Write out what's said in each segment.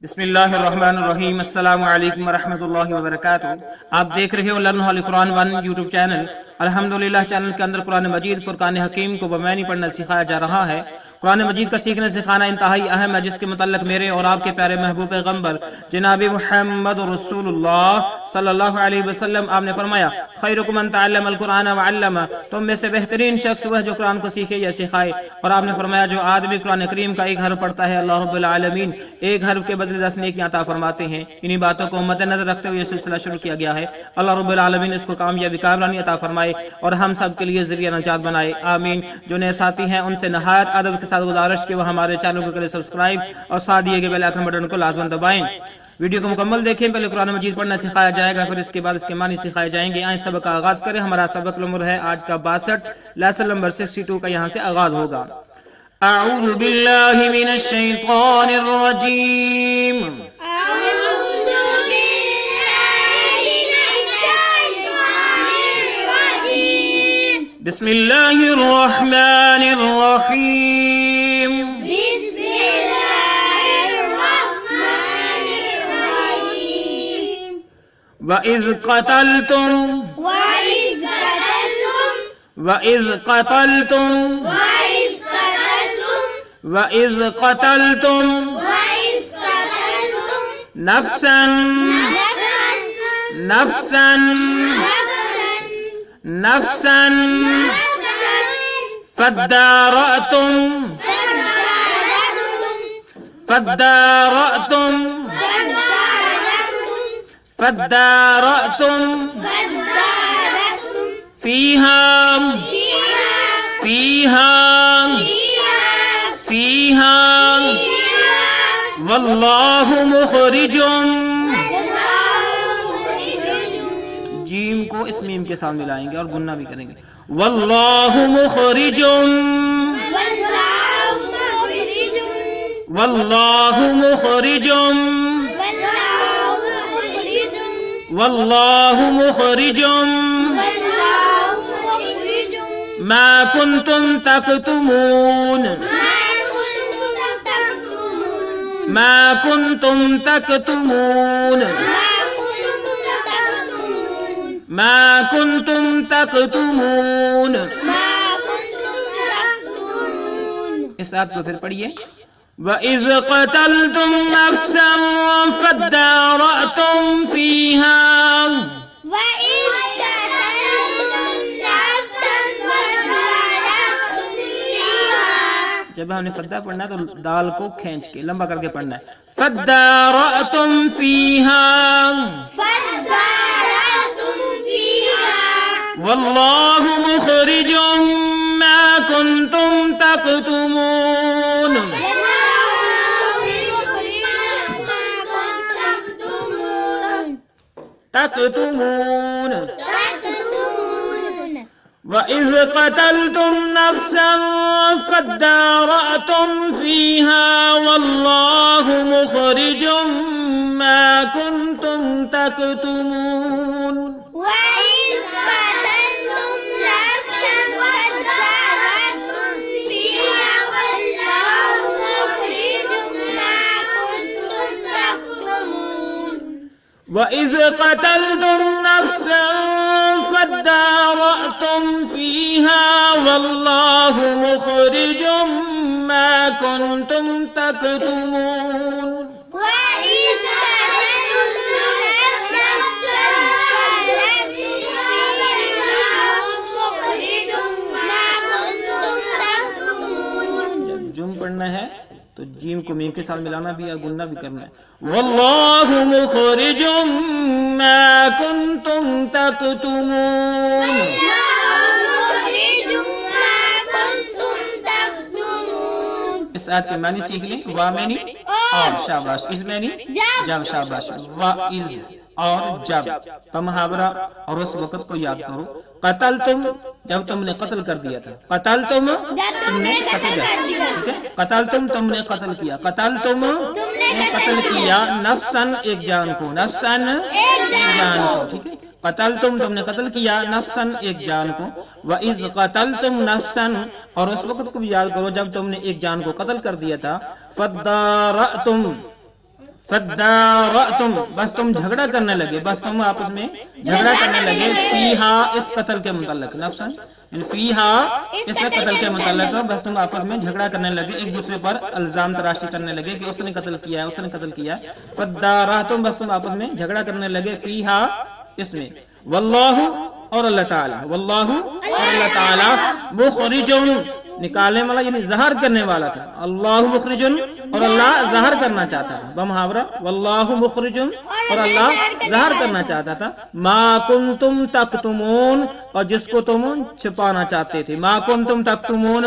بسم اللہ الرحمن الرحیم۔ السلام علیکم ورحمۃ اللہ وبرکاتہ۔ آپ دیکھ رہے ہو لرن ہالی قرآن 1 یوٹیوب چینل۔ الحمدللہ چینل کے اندر قرآن مجید فرقان حکیم کو بمعنی پڑھنا سکھایا جا رہا ہے۔ قرآن مجید کا سیکھنا سکھانا انتہائی اہم ہے، جس کے متعلق میرے اور آپ کے پیارے محبوب پیغمبر جناب محمد رسول اللہ صلی اللہ علیہ وسلم آپ نے فرمایا، خیرکم من تعلم القرآن وعلمہ، تم میں سے بہترین شخص وہ ہے جو قرآن کو سیکھے یا سکھائے۔ اور آپ نے فرمایا جو آدمی قرآن کریم کا ایک حرف پڑھتا ہے، اللہ رب العالمین ایک حرف کے بدلے 10 نیکیاں عطا فرماتے ہیں۔ انہی باتوں کو مد نظر رکھتے ہوئے یہ سلسلہ شروع کیا گیا ہے۔ اللہ رب العالمین اس کو کامیابی کامرانی عطا فرمائے اور ہم سب کے لیے ذریعہ نجات بنائے، آمین۔ جو نئے ساتھی ہیں ان سے نہایت ادب کے ساتھ گزارش کہ وہ ہمارے چینل کو کریں سبسکرائب اور ساتھ دیے گئے بیل آئکن بٹن کو لازماً دبائیں۔ ویڈیو کو مکمل دیکھیں، پہلے قرآن مجید پڑھنا سکھایا جائے گا، پھر اس کے بعد اس کے معنی سکھائے جائیں گے۔ آئیں سبق کا آغاز کریں۔ ہمارا سبق نمبر ہے آج کا 62، لیسن نمبر 62 کا یہاں سے آغاز ہوگا۔ اعوذ باللہ من الشیطان الرجیم، بسم اللہ الرحمن الرحیم، وَإِذْ قَتَلْتُمْ نفسا فادارأتم فيها واللہ مخرج، جیم کو اس میم کے ساتھ ملائیں گے اور گننا بھی کریں گے، واللہ مخرج ما کنتم تکتمون اس آیت کو پھر پڑھیے، وَإِذْ قَتَلْتُمْ نَفْسًا فَادَّارَأْتُمْ فِيهَا، جب ہم نے فدا پڑھنا ہے تو دال کو کھینچ کے لمبا کر کے پڑھنا ہے، فَادَّارَأْتُمْ فِيهَا وَاللَّهُ مُخْرِجٌ مَا كُنْتُمْ تَكْتُمُونَ۔ وَإِذْ قَتَلْتُمْ نَفْسًا فَادَّارَأْتُمْ فِيهَا وَاللَّهُ مُخْرِجٌ مَا كُنْتُمْ تَكْتُمُونَ۔ وَإِذْ قَتَلْتُمْ نَفْسًا فَادَّارَأْتُمْ فِيهَا وَاللَّهُ مُخْرِجٌ مَا كُنْتُمْ تَكْتُمُونَ۔ جب جم پڑھنا ہے تو جیم کو میم کے ساتھ ملانا بھی ہے، گننا بھی کرنا ہے، واللہ مخرج ما کنتم تکتمون۔ اس آیت کے معنی سیکھ لیں، وا معنی اور شاباش، از معنی جب، شاباش، وا از اور جب، محاورہ اور اس وقت کو یاد کرو۔ قتل تم، جب تم نے قتل کر دیا تھا، قتل تم تم نے قتل کیا، ٹھیک ہے، قتل تم نے قتل کیا، قتل تم نے قتل کیا، نفسن ایک جان کو، نفسن ایک جان کو، ٹھیک ہے، قتل تم نے قتل کیا، نفسن ایک جان کو، وَإِذْ قَتَلْتُمْ نَفْسًا اور اس وقت کو بھی یاد کرو جب تم نے ایک جان کو قتل کر دیا تھا، फद्दारअतुम, बस तुम झगड़ा करने लगे, बस तुम आपस में झगड़ा करने लगे, फीहा, इस कत्ल के मुतल्लिक, नफ्सन फीहा, इस कत्ल के मुतल्लिक, बस तुम आपस में झगड़ा करने लगे, एक दूसरे पर इल्जाम तराशी करने लगे कि उसने कत्ल किया है, उसने कत्ल किया है। फद्दारअतुम, बस तुम आपस में झगड़ा करने लगे, फीहा, इसमें। वल्लाहु, और अल्लाह ताला, वल्लाहु, और अल्लाह ताला, मुखरिजुन, निकालने वाला यानी ज़हर करने वाला था। अल्लाहु मुखरिजुन, और अल्लाह ज़हर करना चाहता था, बमुहावरा वल्लाहु मुखरिजुन, और अल्लाह ज़हर करना चाहता था। मा कुंतुम तक्तुमून, और जिसको तुम छुपाना चाहते थे। मा कुंतुम तक्तुमून,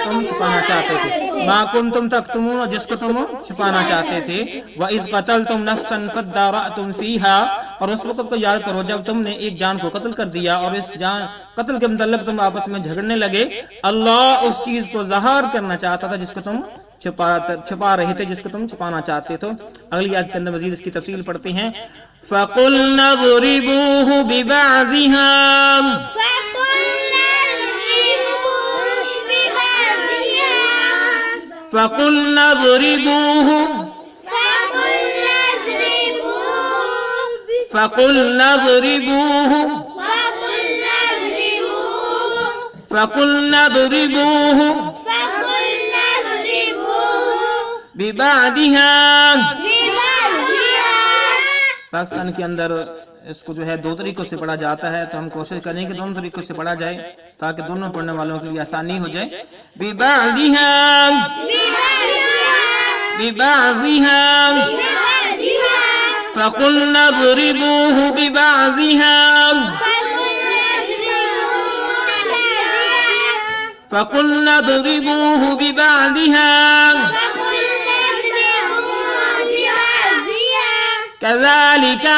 तुम छुपाना चाहते थे। मा कुंतुम तक्तुमून, और जिसको तुम छुपाना चाहते थे। व इज़ क़तलतुम नफ्सन फद्दारअतुम फीहा, और उस वक्त को याद करो जब तुमने एक जान को कत्ल कर दिया और इस जान कत्ल के मुतल्लिक तुम आपस में झगड़ने लगे। अल्लाह उस चीज को ज़ाहिर करना चाहता था जिसको तुम छुपा रहे थे, जिसको तुम छुपाना चाहते थे। अगली आयत के अंदर मजीद इसकी तफसील पढ़ते हैं। फ़क़ुल्ना ज़रिबूहु बिबअज़िहा, फ़क़ुल्ना ज़रिबूहु, फ़क़ुल्ना ज़रिबूहु, फ़क़ुल्ना ज़रिबूहु बिबअज़िहा। पाकिस्तान के अंदर इसको जो है दो तरीकों से पढ़ा जाता है, तो हम कोशिश करें कि दोनों तरीकों से पढ़ा जाए ताकि दोनों पढ़ने वालों के लिए आसानी हो जाए। बिबअज़िहा, बिबअज़िहा, फ़क़ुल्ना ज़रिबूहु बिबअज़िहा, फ़क़ुल्ना ज़रिबूहु बिबअज़िहा, कज़ालिका,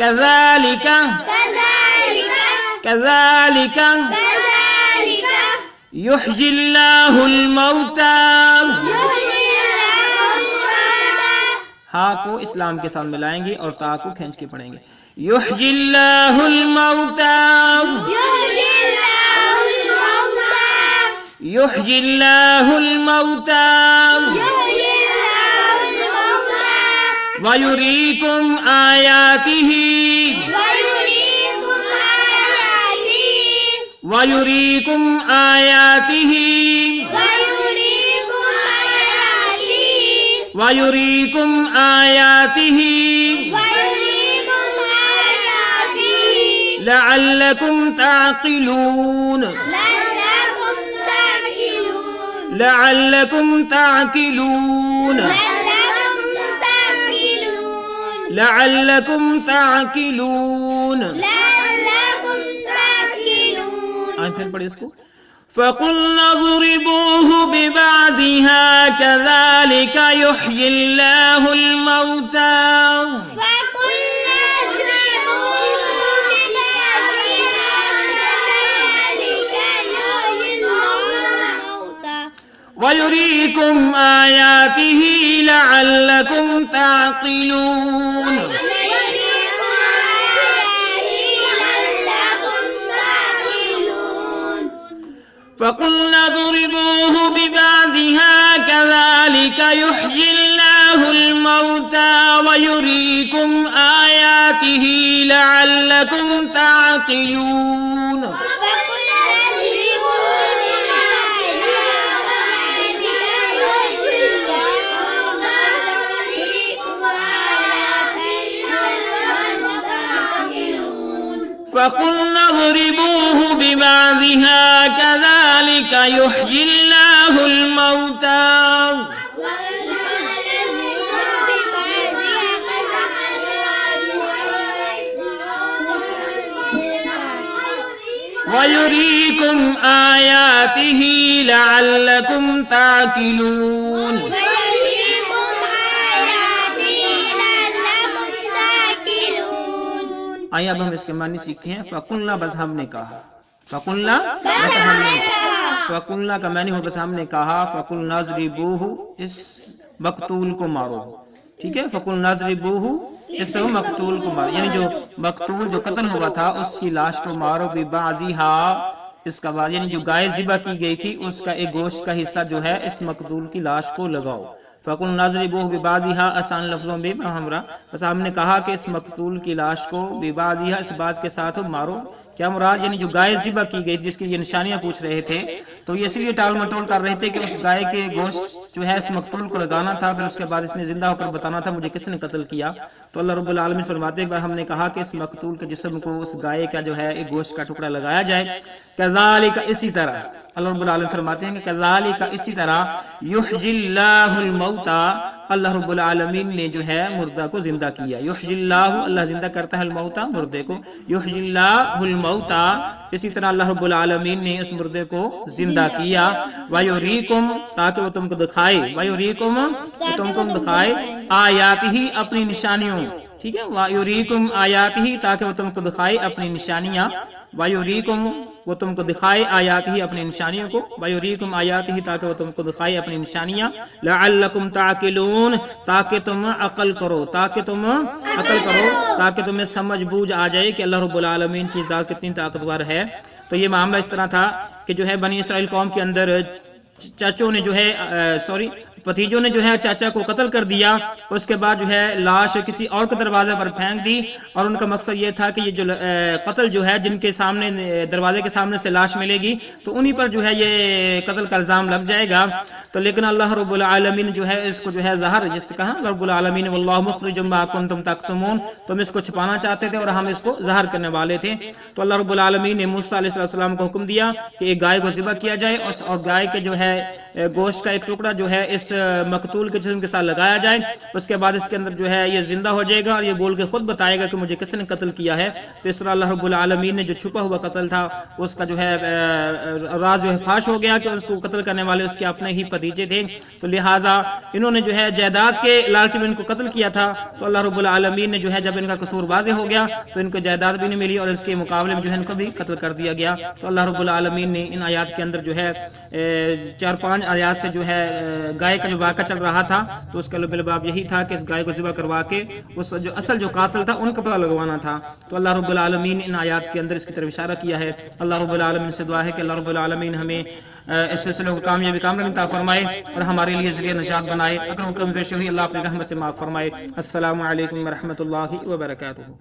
कज़ालिका, कज़ालिका युहयिल्लाहुल मौता। हा को इस्लाम के साथ मिलाएंगे और ता को खींच के पढ़ेंगे। युहयिल्लाहुल मौता, युहयिल्लाहुल मौता, वयुरीकुम आयातिही, वयुरीकुम आयातिही, वयुरीकुम आयातिही, लअल्लकुम ताक़िलून, लअल्लकुम ताक़िलून, लअल्लकुम ताक़िलून। आइए फिर पढ़िए इसको। फ़क़ुल्ना ज़रिबूहु बिबअज़िहा कज़ालिका युहयिल्लाहुल मौता। वयुरीकुम आयातिही लअल्लकुम ताक़िलून। फ़क़ुल्ना ज़रिबूहु बिबअज़िहा कज़ालिका युहयिल्लाहुल मौता वयुरीकुम आयातिही लअल्लकुम ताक़िलून। फ़क़ुल्ना ज़रिबूहु बिबअज़िहा कज़ालिका युहयिल्लाहुल मौता वयुरीकुम आयातिही लअल्लकुम ताक़िलून। आइए अब हम इसके मानी सीखते हैं। फ़क़ुल्ना बस हमने कहा, फ़क़ुल्ना बस हमने, फ़क़ुल्ना का मानी हो बस हमने कहा। फ़क़ुल्ना ज़रिबूहु इस मक़तूल को मारो, ठीक है। फ़क़ुल्ना ज़रिबूहु इस मक़तूल को मारो, यानी जो मक़तूल जो कत्ल हुआ था उसकी लाश को मारो। बिबअज़िहा इसका बाद यानी जो गाय ज़िबा की गई थी उसका एक गोश्त का हिस्सा जो है इस मक़तूल की लाश को लगाओ। फ़कुल नज़रिबूहु बिबाज़िहा, आसान लफ्ज़ों में हमरा, बस हमने कहा कि इस मकतूल की लाश को बिबाज़िहा, इस बात के साथ मारो। क्या मुराद, यानी जो गाय ज़िबा की गई जिसकी ये निशानियाँ पूछ रहे थे, तो ये इसलिए टाल मटोल कर रहे थे कि उस गाय के गोश्त जो है इस मकतूल को लगाना था, फिर उसके बाद इसने जिंदा होकर बताना था मुझे किसने कत्ल किया। तो अल्लाह रब्बुल आलमीन फरमाते हैं, हमने कहा कि इस मकतूल के जिस्म को उस गाय का जो है एक गोश्त का टुकड़ा लगाया जाए। कज़ालिका, इसी तरह अल्लाह रब्बुल आलमीन फरमाते हैं कि कज़ालिका, इसी तरह युहयिल्लाहुल मौता, अल्लाह रब्बुल आलमीन ने जो है मुर्दा को जिंदा किया। युहयिल्लाहु, अल्लाह जिंदा करता है, मौता, मुर्दे को। युहयिल्लाहुल मौता, इसी तरह अल्लाह रब्बुल आलमीन ने उस मुर्दे को जिंदा किया। वयुरीकुम, ताकि वो तुमको दिखाए, वयुरीकुम, वो तुमको दिखाए, आयातिही, अपनी निशानियों, ठीक है, वयुरीकुम आयातिही, ताकि वो तुमको दिखाए अपनी निशानियां। वयुरीकुम, वो तुमको दिखाए, आयातिही, अपनी निशानियों को। वयुरीकुम आयातिही, ताकि वो तुमको दिखाए अपनी निशानियां। लअल्लकुम ताकिलून, ताकि तुम अकल करो, ताकि तुम अकल करो, ताकि तुम्हें समझ बूझ आ जाए कि अल्लाह रब्बुल आलमीन की ज़ात कितनी ताकतवर है। तो ये मामला इस तरह था कि जो है बनी इसराइल कौम के अंदर चाचों ने जो है भतीजों ने जो है चाचा को कत्ल कर दिया। उसके बाद जो है लाश किसी और के दरवाजे पर फेंक दी, और उनका मकसद ये था कि ये जो कत्ल जो है जिनके सामने दरवाजे के सामने से लाश मिलेगी तो उन्हीं पर जो है ये कत्ल का इल्जाम लग जाएगा। तो लेकिन अल्लाह रब्बुल आलमीन जो है इसको जो है ज़हर, जिससे कहा रब्बुल आलमीन वल्लाहु मुखरिजुम मा कुंतुम तक्तुमून, तुम इसको छिपाना चाहते थे और हम इसको ज़हर करने वाले थे। तो अल्लाह रब्बुल आलमीन ने मूसा अलैहिस्सलाम को हुक्म दिया कि एक गाय को ज़िबा किया जाए और गाय के जो है गोश्त का एक टुकड़ा जो है इस मकतूल के जिस्म के साथ लगाया जाए। उसके बाद इसके अंदर जो है ये जिंदा हो जाएगा और ये बोल के खुद बताएगा कि मुझे किसने कत्ल किया है। तो इस तरह अल्लाह रब्बुल आलमीन ने जो छुपा हुआ कत्ल था उसका जो है राज जो है फाश हो गया कि उसको कत्ल करने वाले उसके अपने ही भतीजे थे। तो लिहाजा इन्होंने जो है जायदाद के लालच में इनको कत्ल किया था। तो अल्लाह रब्बुल आलमीन ने जो है जब इनका कसूर वाज़ेह हो गया तो इनको जायदाद भी नहीं मिली और इसके मुकाबले में जो है इनको भी कत्ल कर दिया गया। तो अल्लाह रब्बुल आलमीन ने इन आयात के अंदर जो है 4-5 आयात से जो है गाय का जो वाक़ा चल रहा था तो उसका लबाब यही था कि इस गाय को ज़िबा करवा के उस जो असल जो कातिल था उनका पता लगवाना था। तो अल्लाह रब्बुल आलमीन इन आयात के अंदर इसकी तरफ इशारा किया है। अल्लाह रब्बुल आलमीन से दुआ है कि अल्लाह रब्बुल आलमीन हमें इस सिलसिले को कामयाबी अता फरमाए और हमारे लिए ज़रिया निजात बनाए। अगर कमी पेश हुई अल्लाह अपनी रहमत से माफ़ फरमाए। अस्सलामु अलैकुम व रहमतुल्लाहि व बरकातुहू।